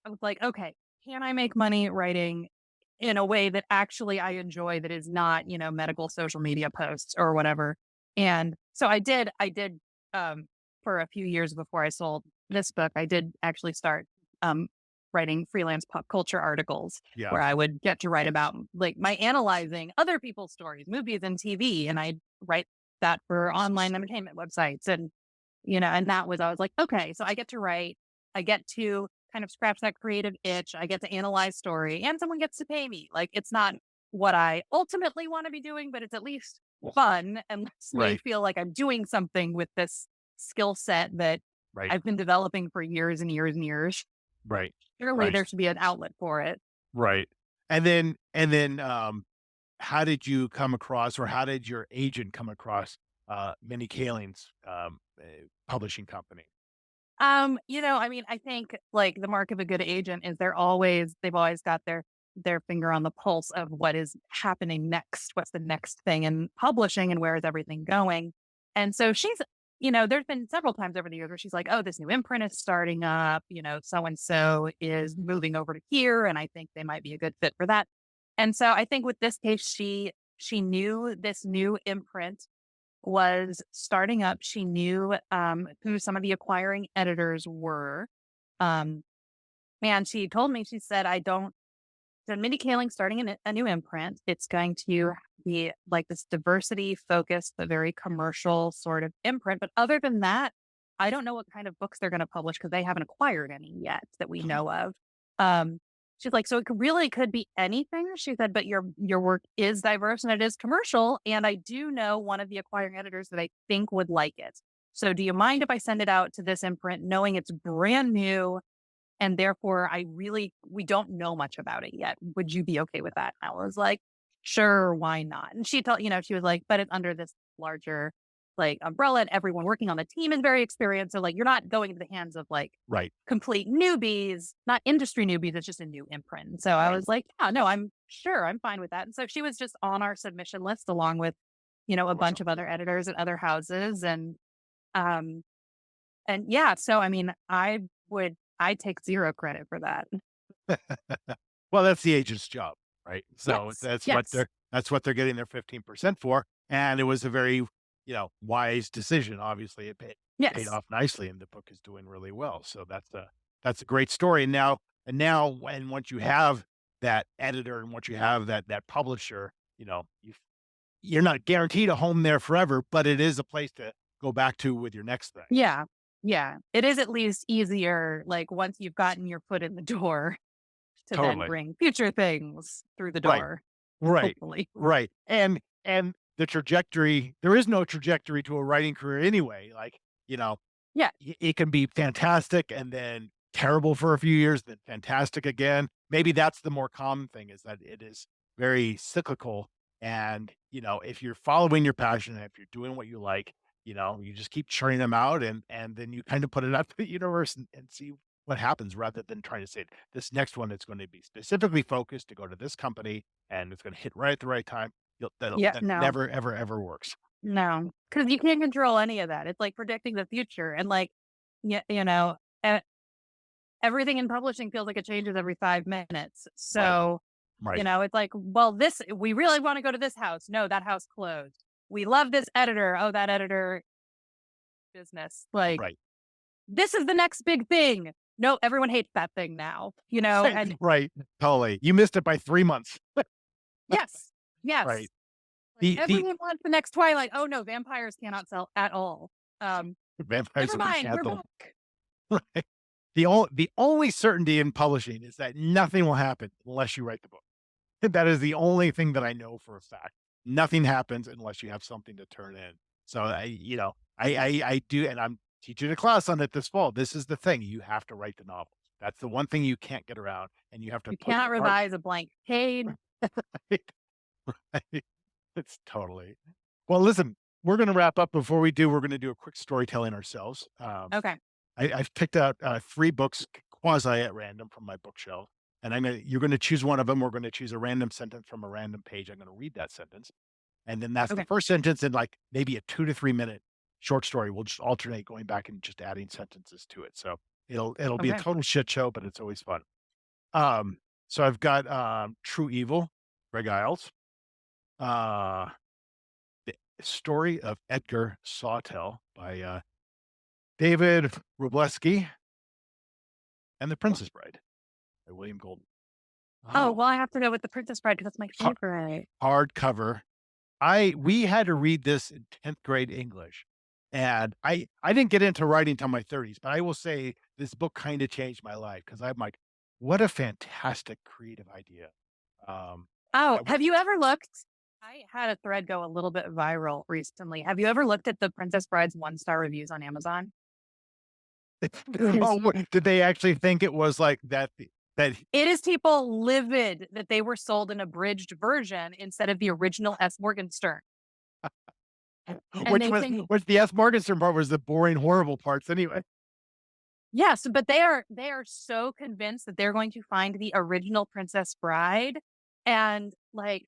I was like, "Okay, can I make money writing in a way that actually I enjoy that is not, medical social media posts or whatever?" And so I did, for a few years before I sold this book, I did actually start, um, writing freelance pop culture articles Yeah. where I would get to write about, like, my analyzing other people's stories, movies and TV, and I'd write that for online entertainment websites and that was I was like, "Okay, so I get to write, I get to kind of scratch that creative itch, I get to analyze story, and someone gets to pay me." Like, it's not what I ultimately wanna be doing, but it's at least fun and lets me Right, feel like I'm doing something with this skill set that right, I've been developing for years and years and years. right, Surely right, there should be an outlet for it. right. And then, how did you come across or how did your agent come across, Mindy Kaling's, publishing company? I mean, I think like the mark of a good agent is they've always got their finger on the pulse of what is happening next. What's the next thing in publishing and where is everything going? And so there's been several times over the years where she's like, "Oh, this new imprint is starting up, so and so is moving over to here, and I think they might be a good fit for that." And so I think with this case, she knew this new imprint was starting up. She knew, who some of the acquiring editors were. Um, and she told me, she said, "I don't, so Mindy Kaling starting a new imprint. It's going to be like this diversity focused, but very commercial sort of imprint. But other than that, I don't know what kind of books they're going to publish because they haven't acquired any yet that we know of." Um, She's like, "So it could be anything." She said, "But your work is diverse and it is commercial, and I do know one of the acquiring editors that I think would like it. So do you mind if I send it out to this imprint knowing it's brand new and therefore we don't know much about it yet. Would you be okay with that?" I was like, "Sure, why not?" And she told, she was like, "But it's under this larger like umbrella and everyone working on the team is very experienced. So like you're not going into the hands of like Right. complete newbies, not industry newbies. It's just a new imprint." And so I Right. was like, "Yeah, no, I'm sure I'm fine with that." And so she was just on our submission list along with, a bunch Awesome. of other editors at other houses. Um, and yeah, so I mean, I take zero credit for that. Well, that's the agent's job, right? So Yes. Yes. that's what they're getting their 15% for, and it was a very, wise decision. Obviously, paid Yes. off nicely, and the book is doing really well. So that's a great story. And now when once you have that editor and once you have that publisher, you're not guaranteed a home there forever, but it is a place to go back to with your next thing. Yeah. Yeah. It is at least easier, like, once you've gotten your foot in the door to then Totally. bring future things through the Right. door, Right, hopefully. right, and the trajectory there is no trajectory to a writing career anyway, like, you know, Yeah. it can be fantastic and then terrible for a few years, then fantastic again. Maybe that's the more common thing is that it is very cyclical and, if you're following your passion and if you're doing what you like, you just keep churning them out and then you kind of put it out to the universe and see what happens rather than trying to say, "This next one is going to be specifically focused to go to this company and it's gonna hit right at the right time." Yeah. That No. never, ever, ever works. No. Because you can't control any of that. It's like predicting the future and, like, yeah, e everything in publishing feels like it changes every 5 minutes. Right, So, right, it's like, "Well, this we really wanna go to this house. No, that house closed. We love this editor. Oh, that editor business." Like, right. "This is the next big thing." No, everyone hates that thing now, Right, and right, totally. You missed it by 3 months. yes, Right. yes. Like, The everyone wants the next Twilight. Oh, no, vampires cannot sell at all. vampires Never will be mind, we're canceled. back. Right. The only certainty in publishing is that nothing will happen unless you write the book. That is the only thing that I know for a fact. Nothing happens unless you have something to turn in. So I do, and I'm teaching a class on it this fall. This is the thing. You have to write the novel. That's the one thing you can't get around, and you have to You put cannot your heart revise a blank page. right, right. It's totally. Well, listen, we're gonna wrap up. Before we do, we're gonna do a quick storytelling ourselves. Okay, I've picked out 3 books quasi at random from my bookshelf, and you're gonna choose one of them. We're gonna choose a random sentence from a random page. I'm gonna read that sentence, and then that's the okay, first sentence in, like, maybe a 2 to 3 minute short story. We'll just alternate going back and just adding sentences to it. So it'll be a okay. total shit show, but it's always fun. Um, so I've got, True Evil, Greg Iles, uh, The Story of Edgar Sawtell by, David Wroblewski, and The Princess Bride by William Goldman. Oh, Oh, well, I have to go with The Princess Bride because that's my ha favorite. hardcover. We had to read this in 10th grade English, and I didn't get into writing till my 30s, but I will say this book kinda changed my life because 'cause I'm like, "What a fantastic creative idea." Um, Oh, I w have you ever looked I had a thread go a little bit viral recently. Have you ever looked at The Princess Bride's one-star reviews on Amazon? Oh, what did they actually think it was like that It is people livid that they were sold an abridged version instead of the original S. Morgenstern, and which they was think which the F. Morgenstern part was the boring, horrible parts anyway. yes, but they are so convinced that they're going to find the original Princess Bride, and, like,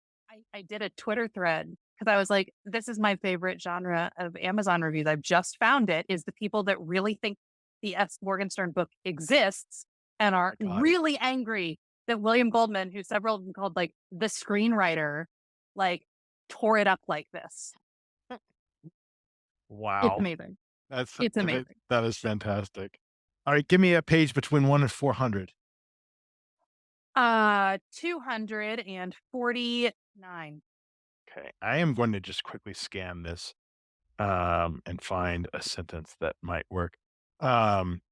I did a Twitter thread because I was like, "This is my favorite genre of Amazon reviews. I've just found it, is the people that really think the S. Morgenstern book exists and Oh are my god. really angry that William Goldman, who several of them called, like, the screenwriter, like, tore it up like this." It's Wow. amazing. That's It's amazing. that is fantastic. Alright, give me a page between 1 and 400. 249. Okay, I am going to just quickly scan this, and find a sentence that might work. Um,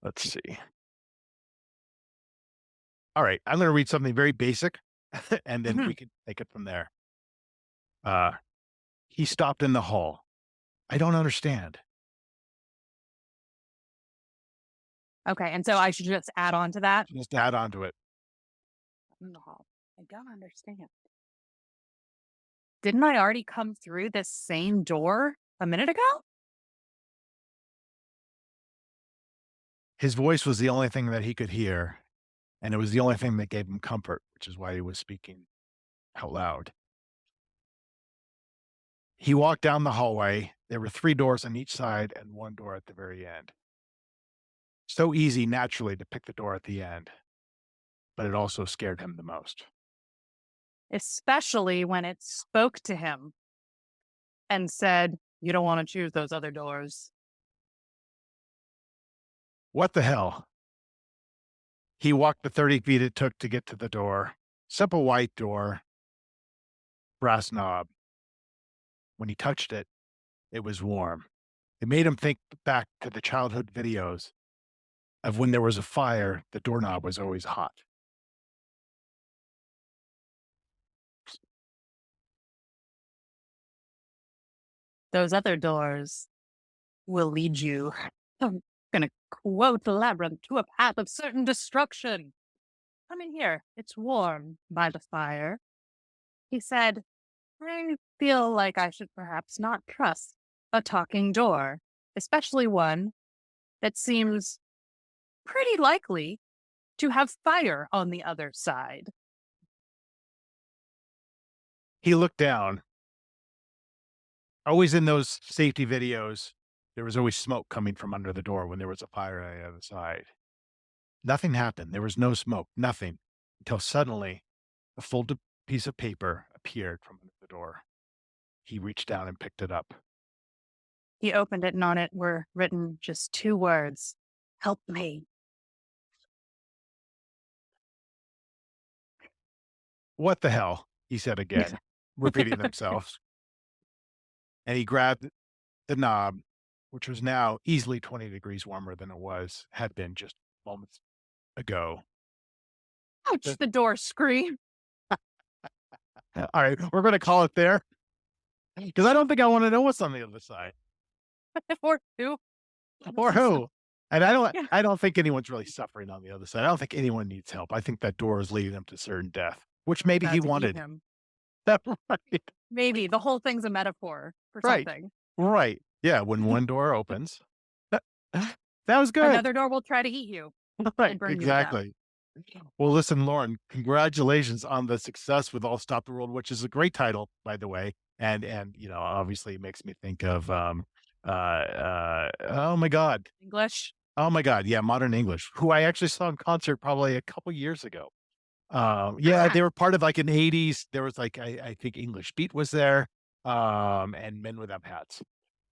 let's see. All right, I'm going to read something very basic, and then Mhm. we can take it from there. Uh, he stopped in the hall. I don't understand. Okay, and so I should just add on to that? Just add on to it. In the hall. I don't understand. Didn't I already come through this same door a minute ago? His voice was the only thing that he could hear, and it was the only thing that gave him comfort, which is why he was speaking out loud. He walked down the hallway. There were 3 doors on each side and 1 door at the very end. So easy naturally to pick the door at the end, but it also scared him the most. Especially when it spoke to him and said, "You don't want to choose those other doors." What the hell? He walked the 30 feet it took to get to the door. Simple white door, brass knob. When he touched it, it was warm. It made him think back to the childhood videos of when there was a fire, the doorknob was always hot. Those other doors will lead you. I'm gonna quote the labyrinth to a path of certain destruction. Come in here. It's warm by the fire. He said, I feel like I should perhaps not trust a talking door, especially one that seems pretty likely to have fire on the other side. He looked down. Always in those safety videos, there was always smoke coming from under the door when there was a fire on the other side. Nothing happened. There was no smoke, nothing, until suddenly a folded piece of paper appeared from under the door. He reached down and picked it up. He opened it, and on it were written just 2 words: "Help me." "What the hell?" he said again, repeating himself, and he grabbed the knob, which was now easily 20 degrees warmer than it had been just moments ago. Ouch! The The door screamed. All right, we're gonna call it there because I don't think I wanna know what's on the other side Or who? or who. And Yeah, I don't think anyone's really suffering on the other side. I don't think anyone needs help. I think that door is leading them to certain death, which maybe he to eat wanted. him. Right. Maybe the whole thing's a metaphor for Right. something. Right. Yeah, when one door opens. That that was good. Another door will try to eat you Right, and burn you to death. exactly. Well, listen, Lauren, congratulations on the success with All Stop the World, which is a great title, by the way. And obviously it makes me think of oh my God. English. Oh my God. Yeah, Modern English, who I actually saw in concert probably a couple years ago. Yeah, Ah, they were part of like an 80s. There was like I think English Beat was there, and Men Without Hats.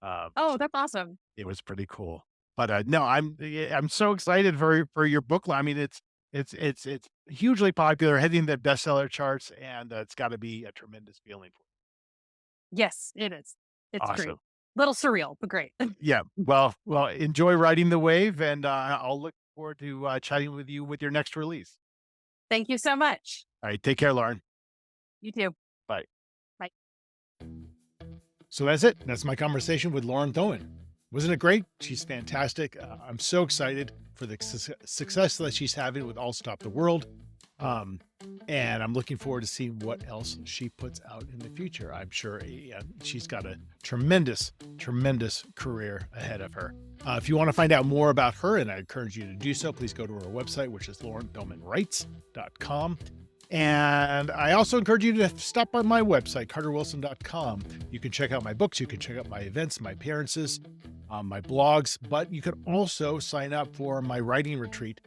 oh, that's awesome. It was pretty cool. But, no, yeah, I'm so excited for your book I mean, it's hugely popular, hitting the bestseller charts, and, it's gotta be a tremendous feeling for Yes, it is. It's great. Awesome. Little surreal, but great. Yeah. Well, enjoy riding the wave, and, I'll look forward to, chatting with you with your next release. Thank you so much. Alright, take care, Lauren. You too. Bye. Bye. So that's it. That's my conversation with Lauren Thoman. Wasn't it great? She's fantastic. I'm so excited for the success that she's having with All Stop the World. Um, and I'm looking forward to seeing what else she puts out in the future. I'm sure she's got a tremendous, tremendous career ahead of her. If you want to find out more about her, and I encourage you to do so, please go to her website, which is laurenthomanwrites.com. And I also encourage you to stop by my website, carterwilson.com. You can check out my books, you can check out my events, my appearances, my blogs, but you can also sign up for my writing retreat,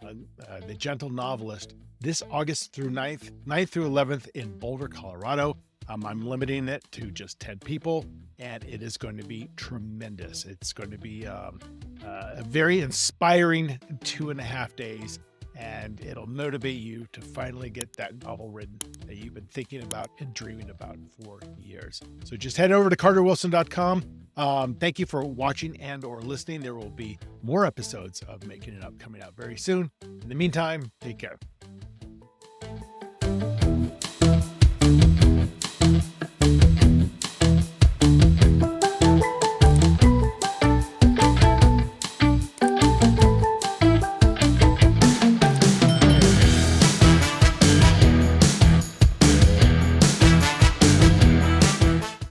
The Gentle Novelist, this August through 9th through 11th in Boulder, Colorado. I'm limiting it to just 10 people, and it is going to be tremendous. It's going to be a very inspiring 2.5 days, and it'll motivate you to finally get that novel written that you've been thinking about and dreaming about for years. So just head over to carterwilson.com. Thank you for watching and or listening. There will be more episodes of Making It Up coming out very soon. In the meantime, take care.